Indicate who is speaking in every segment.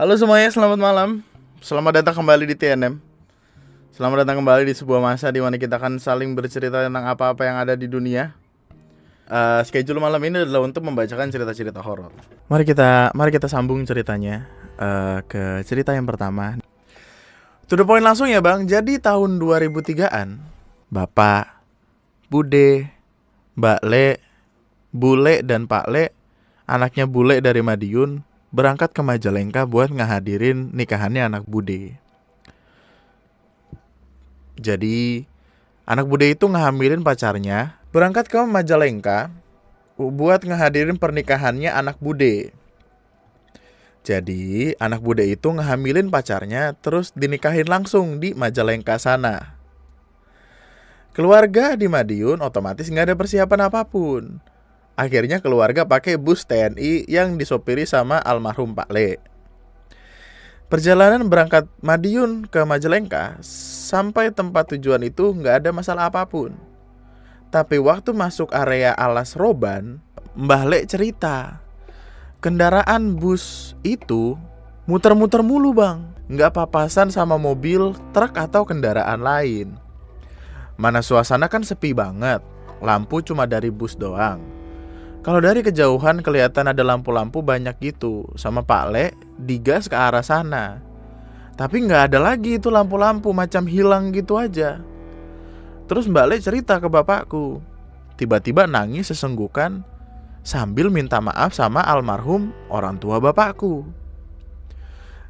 Speaker 1: Halo semuanya, selamat malam. Selamat datang kembali di TNM. Selamat datang kembali di sebuah masa di mana kita akan saling bercerita tentang apa-apa yang ada di dunia. Schedule malam ini adalah untuk membacakan cerita-cerita horor. Mari kita sambung ceritanya ke cerita yang pertama. To the point langsung ya bang. Jadi tahun 2003-an, Bapak, Bude, Mbak Le, Bule dan Pak Le, anaknya Bule dari Madiun, berangkat ke Majalengka buat ngehadirin nikahannya anak Bude. Jadi anak Bude itu ngehamilin pacarnya, berangkat ke Majalengka buat ngehadirin pernikahannya anak Bude. Jadi anak Bude itu ngehamilin pacarnya terus dinikahin langsung di Majalengka sana. Keluarga di Madiun otomatis nggak ada persiapan apapun. Akhirnya keluarga pakai bus TNI yang disopiri sama almarhum Pak Le. Perjalanan berangkat Madiun ke Majalengka sampai tempat tujuan itu nggak ada masalah apapun. Tapi waktu masuk area Alas Roban, Mbah Le cerita kendaraan bus itu muter-muter mulu bang, nggak papasan sama mobil, truk atau kendaraan lain. Mana suasana kan sepi banget, lampu cuma dari bus doang. Kalau dari kejauhan kelihatan ada lampu-lampu banyak gitu, sama Pak Le digas ke arah sana. Tapi nggak ada lagi itu lampu-lampu, macam hilang gitu aja. Terus Mbak Le cerita ke bapakku, tiba-tiba nangis sesenggukan sambil minta maaf sama almarhum orang tua bapakku.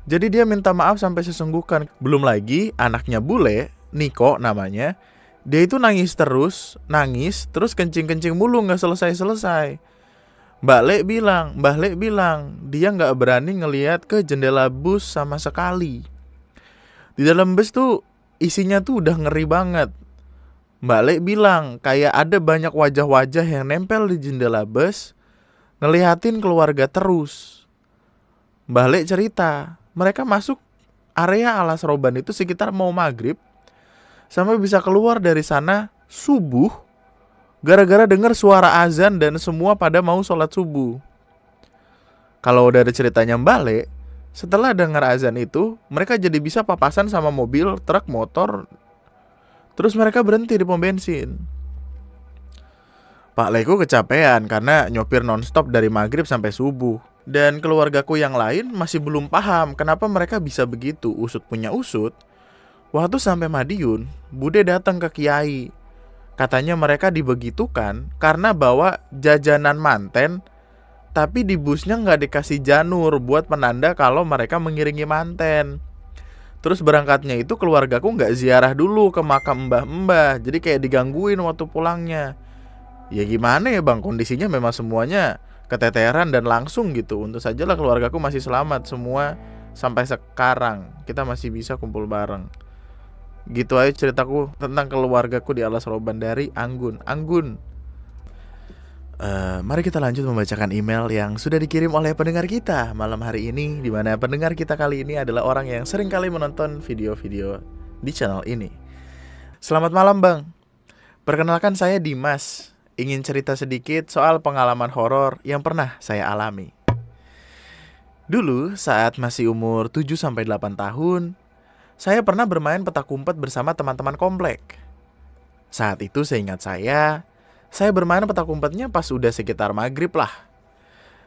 Speaker 1: Jadi dia minta maaf sampai sesenggukan. Belum lagi anaknya Bule, Niko namanya, dia itu nangis terus kencing-kencing mulu gak selesai-selesai. Mbah Le bilang dia gak berani ngelihat ke jendela bus sama sekali. Di dalam bus tuh isinya tuh udah ngeri banget. Mbak Le bilang kayak ada banyak wajah-wajah yang nempel di jendela bus, ngeliatin keluarga terus. Mbah Le cerita mereka masuk area Alas Roban itu sekitar mau maghrib, sampai bisa keluar dari sana subuh gara-gara dengar suara azan dan semua pada mau sholat subuh. Kalau dari ceritanya Mbak Le, setelah dengar azan itu mereka jadi bisa papasan sama mobil, truk, motor. Terus mereka berhenti di pom bensin. Pak Leku kecapean karena nyopir nonstop dari maghrib sampai subuh. Dan keluargaku yang lain masih belum paham kenapa mereka bisa begitu. Usut punya usut, waktu sampai Madiun, Bude datang ke Kiai. Katanya mereka dibegitukan karena bawa jajanan manten, tapi di busnya nggak dikasih janur buat penanda kalau mereka mengiringi manten. Terus berangkatnya itu keluargaku nggak ziarah dulu ke makam mbah-mbah, jadi kayak digangguin waktu pulangnya. Ya gimana ya bang, kondisinya memang semuanya keteteran dan langsung gitu. Untung sajalah keluargaku masih selamat semua sampai sekarang. Kita masih bisa kumpul bareng. Gitu aja ceritaku tentang keluargaku di Alas Roban dari Anggun. Mari kita lanjut membacakan email yang sudah dikirim oleh pendengar kita malam hari ini, di mana pendengar kita kali ini adalah orang yang sering kali menonton video-video di channel ini. Selamat malam bang. Perkenalkan saya Dimas. Ingin cerita sedikit soal pengalaman horor yang pernah saya alami. Dulu saat masih umur 7-8 tahun, saya pernah bermain petak umpet bersama teman-teman komplek. Saat itu seingat saya bermain petak umpetnya pas udah sekitar maghrib lah.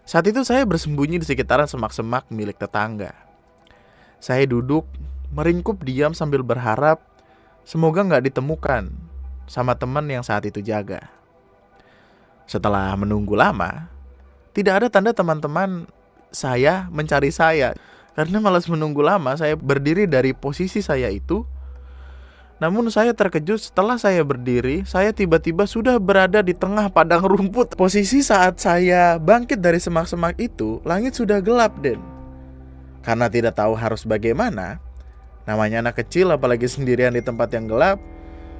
Speaker 1: Saat itu saya bersembunyi di sekitaran semak-semak milik tetangga. Saya duduk, meringkup diam sambil berharap semoga gak ditemukan sama teman yang saat itu jaga. Setelah menunggu lama, tidak ada tanda teman-teman saya mencari saya. Karena malas menunggu lama, saya berdiri dari posisi saya itu. Namun saya terkejut setelah saya berdiri, saya tiba-tiba sudah berada di tengah padang rumput. Posisi saat saya bangkit dari semak-semak itu, langit sudah gelap Den. Karena tidak tahu harus bagaimana, namanya anak kecil apalagi sendirian di tempat yang gelap,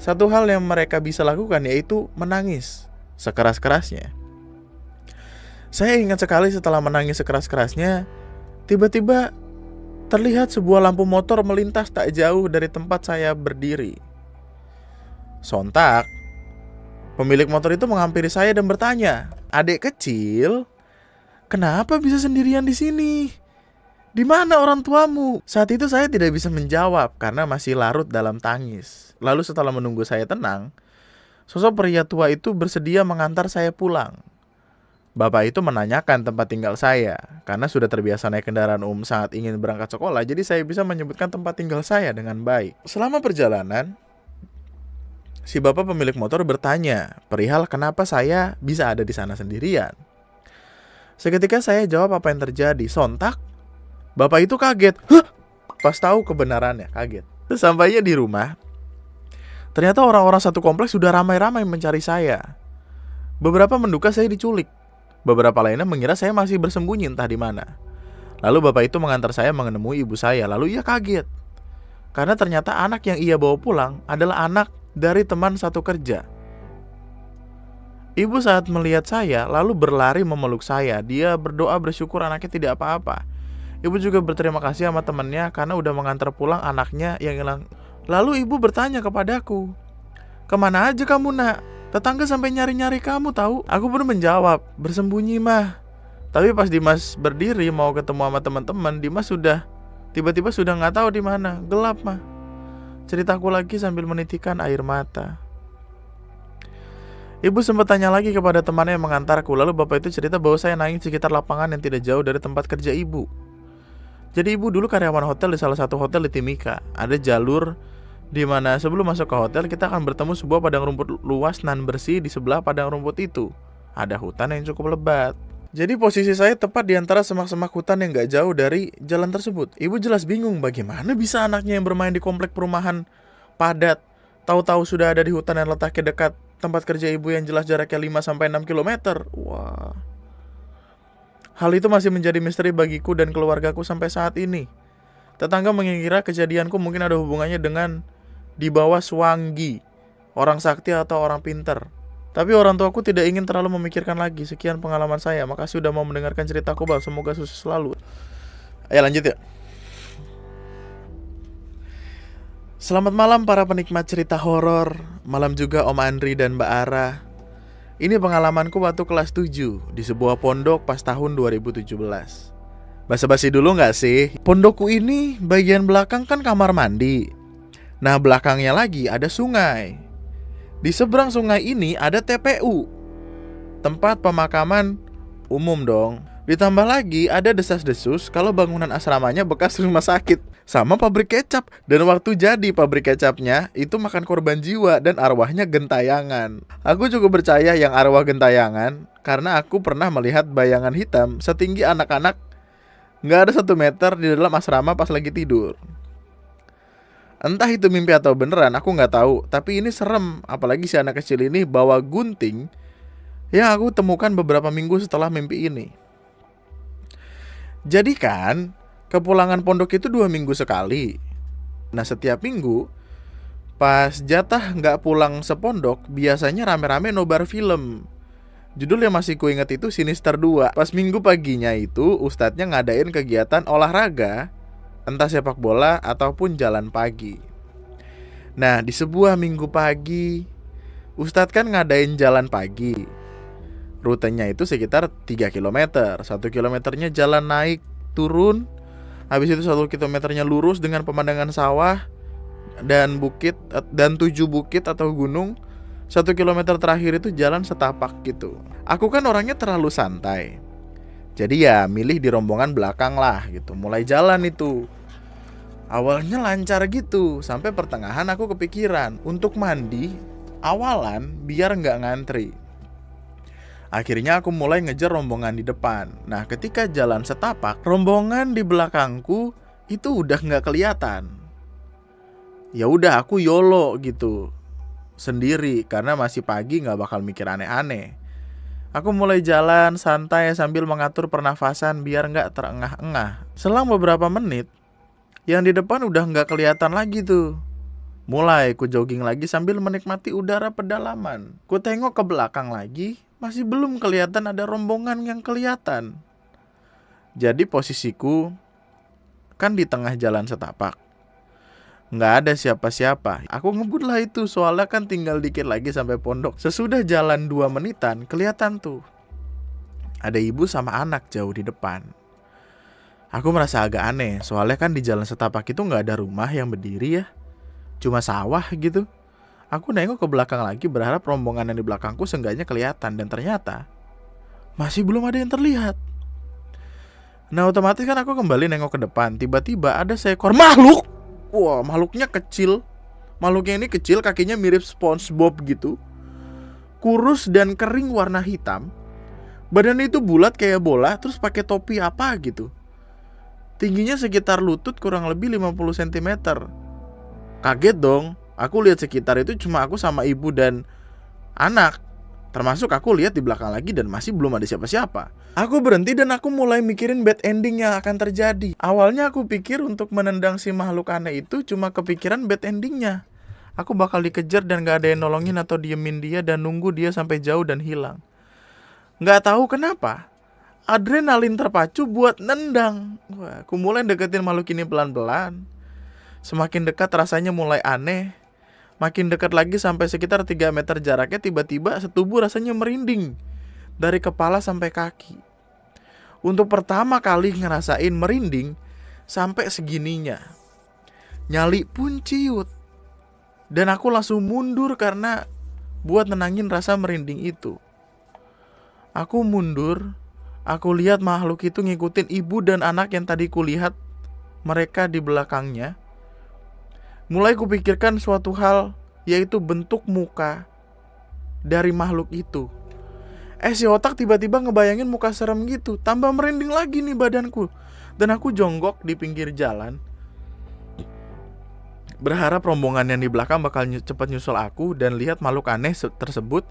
Speaker 1: satu hal yang mereka bisa lakukan yaitu menangis sekeras-kerasnya. Saya ingat sekali setelah menangis sekeras-kerasnya, tiba-tiba terlihat sebuah lampu motor melintas tak jauh dari tempat saya berdiri. Sontak, pemilik motor itu menghampiri saya dan bertanya, "Adik kecil, kenapa bisa sendirian di sini?" Di mana orang tuamu? Saat itu saya tidak bisa menjawab karena masih larut dalam tangis. Lalu setelah menunggu saya tenang, sosok pria tua itu bersedia mengantar saya pulang. Bapak itu menanyakan tempat tinggal saya. Karena sudah terbiasa naik kendaraan umum saat ingin berangkat sekolah, jadi saya bisa menyebutkan tempat tinggal saya dengan baik. Selama perjalanan, si bapak pemilik motor bertanya perihal kenapa saya bisa ada di sana sendirian. Seketika saya jawab apa yang terjadi. Sontak bapak itu kaget. Hah? Pas tahu kebenarannya, kaget. Sampainya di rumah, ternyata orang-orang satu kompleks sudah ramai-ramai mencari saya. Beberapa menduga saya diculik. Beberapa lainnya mengira saya masih bersembunyi entah di mana. Lalu bapak itu mengantar saya menemui ibu saya. Lalu ia kaget karena ternyata anak yang ia bawa pulang adalah anak dari teman satu kerja. Ibu saat melihat saya lalu berlari memeluk saya. Dia berdoa bersyukur anaknya tidak apa-apa. Ibu juga berterima kasih sama temannya karena udah mengantar pulang anaknya yang hilang. Lalu ibu bertanya kepadaku, "Kemana aja kamu nak? Tetangga sampai nyari-nyari kamu tahu." Aku pun menjawab, "Bersembunyi mah." Tapi pas Dimas berdiri mau ketemu sama teman-teman, Dimas tiba-tiba sudah nggak tahu di mana, gelap mah. Ceritaku lagi sambil menitikkan air mata. Ibu sempat tanya lagi kepada temannya yang mengantarku. Lalu bapak itu cerita bahwa saya naik sekitar lapangan yang tidak jauh dari tempat kerja ibu. Jadi ibu dulu karyawan hotel di salah satu hotel di Timika. Ada jalur di mana sebelum masuk ke hotel kita akan bertemu sebuah padang rumput luas nan bersih. Di sebelah padang rumput itu ada hutan yang cukup lebat. Jadi posisi saya tepat di antara semak-semak hutan yang gak jauh dari jalan tersebut. Ibu jelas bingung bagaimana bisa anaknya yang bermain di komplek perumahan padat tahu-tahu sudah ada di hutan yang letaknya dekat tempat kerja ibu yang jelas jaraknya 5-6 km. Wah. Hal itu masih menjadi misteri bagiku dan keluargaku sampai saat ini. Tetangga mengira kejadianku mungkin ada hubungannya dengan di bawah Swanggi, orang sakti atau orang pintar. Tapi orang tuaku tidak ingin terlalu memikirkan lagi. Sekian pengalaman saya. Makasih udah mau mendengarkan ceritaku, Bang. Semoga sukses selalu. Ayo lanjut ya. Selamat malam para penikmat cerita horor. Malam juga Om Andri dan Mbak Ara. Ini pengalamanku waktu kelas 7 di sebuah pondok pas tahun 2017. Basa-basi dulu gak sih? Pondokku ini bagian belakang kan kamar mandi. Nah belakangnya lagi ada sungai. Di seberang sungai ini ada TPU, tempat pemakaman umum dong. Ditambah lagi ada desas-desus kalau bangunan asramanya bekas rumah sakit sama pabrik kecap. Dan waktu jadi pabrik kecapnya itu makan korban jiwa dan arwahnya gentayangan. Aku cukup percaya yang arwah gentayangan karena aku pernah melihat bayangan hitam setinggi anak-anak gak ada 1 meter di dalam asrama pas lagi tidur. Entah itu mimpi atau beneran, aku gak tahu. Tapi ini serem, apalagi si anak kecil ini bawa gunting yang aku temukan beberapa minggu setelah mimpi ini. Jadi kan, kepulangan pondok itu 2 minggu sekali. Nah setiap minggu, pas jatah gak pulang sepondok, biasanya rame-rame nobar film. Judul yang masih kuinget itu Sinister 2. Pas minggu paginya itu, ustadznya ngadain kegiatan olahraga, entah sepak bola ataupun jalan pagi. Nah di sebuah minggu pagi, ustadz kan ngadain jalan pagi. Rutenya itu sekitar 3 km. 1 kilometernya jalan naik turun. Habis itu 1 kilometernya lurus dengan pemandangan sawah dan bukit, dan 7 bukit atau gunung. 1 kilometer terakhir itu jalan setapak gitu. Aku kan orangnya terlalu santai, jadi ya milih di rombongan belakang lah gitu. Mulai jalan itu awalnya lancar gitu, sampai pertengahan aku kepikiran untuk mandi awalan biar gak ngantri. Akhirnya aku mulai ngejar rombongan di depan. Nah ketika jalan setapak, rombongan di belakangku itu udah gak kelihatan. Ya udah aku YOLO gitu sendiri karena masih pagi gak bakal mikir aneh-aneh. Aku mulai jalan santai sambil mengatur pernafasan biar gak terengah-engah. Selang beberapa menit, yang di depan udah gak kelihatan lagi tuh. Mulai ku jogging lagi sambil menikmati udara pedalaman. Ku tengok ke belakang lagi, masih belum kelihatan ada rombongan yang kelihatan. Jadi posisiku kan di tengah jalan setapak, gak ada siapa-siapa. Aku ngebut lah itu, soalnya kan tinggal dikit lagi sampai pondok. Sesudah jalan 2 menitan, kelihatan tuh ada ibu sama anak jauh di depan. Aku merasa agak aneh, soalnya kan di jalan setapak itu nggak ada rumah yang berdiri ya, cuma sawah gitu. Aku nengok ke belakang lagi berharap rombongan yang di belakangku seenggaknya kelihatan, dan ternyata masih belum ada yang terlihat. Nah otomatis kan aku kembali nengok ke depan. Tiba-tiba ada seekor makhluk. Wah, makhluknya kecil. Makhluknya ini kecil, kakinya mirip SpongeBob gitu, kurus dan kering warna hitam. Badannya itu bulat kayak bola, terus pakai topi apa gitu. Tingginya sekitar lutut, kurang lebih 50 cm. Kaget dong. Aku lihat sekitar itu cuma aku sama ibu dan anak. Termasuk aku lihat di belakang lagi dan masih belum ada siapa-siapa. Aku berhenti dan aku mulai mikirin bad ending yang akan terjadi. Awalnya aku pikir untuk menendang si makhluk aneh itu cuma kepikiran bad endingnya. Aku bakal dikejar dan gak ada yang nolongin atau diemin dia dan nunggu dia sampai jauh dan hilang. Gak tahu kenapa, adrenalin terpacu buat nendang. Wah, aku mulai deketin makhluk ini pelan-pelan. Semakin dekat rasanya mulai aneh. Makin dekat lagi sampai sekitar 3 meter jaraknya, tiba-tiba setubuh rasanya merinding dari kepala sampai kaki. Untuk pertama kali ngerasain merinding sampai segininya. Nyali pun ciut. Dan aku langsung mundur karena buat nenangin rasa merinding itu. Aku mundur, aku lihat makhluk itu ngikutin ibu dan anak yang tadi kulihat mereka di belakangnya. Mulai kupikirkan suatu hal, yaitu bentuk muka dari makhluk itu. Si otak tiba-tiba ngebayangin muka serem gitu. Tambah merinding lagi nih badanku. Dan aku jonggok di pinggir jalan, berharap rombongan yang di belakang bakal cepat nyusul aku dan lihat makhluk aneh tersebut.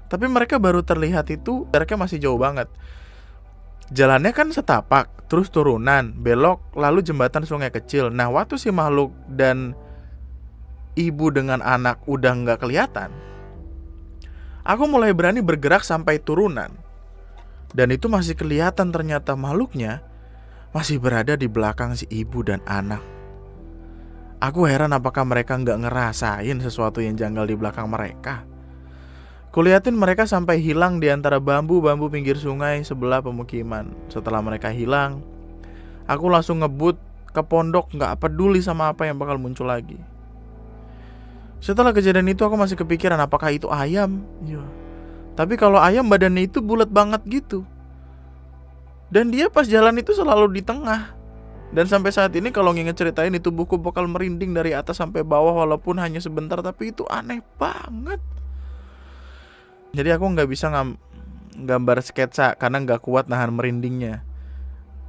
Speaker 1: Tapi mereka baru terlihat itu jaraknya masih jauh banget. Jalannya kan setapak, terus turunan, belok, lalu jembatan sungai kecil. Nah waktu si makhluk dan ibu dengan anak udah gak kelihatan, aku mulai berani bergerak sampai turunan. Dan itu masih kelihatan ternyata makhluknya masih berada di belakang si ibu dan anak. Aku heran apakah mereka gak ngerasain sesuatu yang janggal di belakang mereka. Kulihatin mereka sampai hilang di antara bambu-bambu pinggir sungai sebelah pemukiman. Setelah mereka hilang, aku langsung ngebut ke pondok, gak peduli sama apa yang bakal muncul lagi. Setelah kejadian itu aku masih kepikiran apakah itu ayam. Ya. Tapi kalau ayam badannya itu bulat banget gitu. Dan dia pas jalan itu selalu di tengah. Dan sampai saat ini kalau nginget ceritain itu buku bakal merinding dari atas sampai bawah walaupun hanya sebentar. Tapi itu aneh banget. Jadi aku gak bisa gambar sketsa karena gak kuat nahan merindingnya.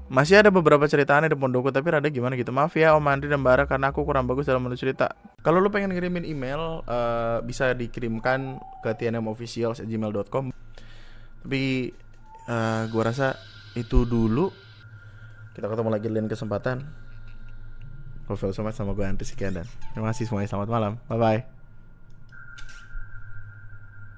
Speaker 1: Masih ada beberapa ceritaan di pondokku tapi rada gimana gitu. Maaf ya Om Andri dan Mbak Ara karena aku kurang bagus dalam menulis cerita. Kalau lu pengen ngirimin email bisa dikirimkan ke tnmofficials@gmail.com. Tapi gua rasa itu dulu. Kita ketemu lagi di lain kesempatan. Gua Fel Somad sama gue Andri sekian dan terima kasih semuanya, selamat malam. Bye bye.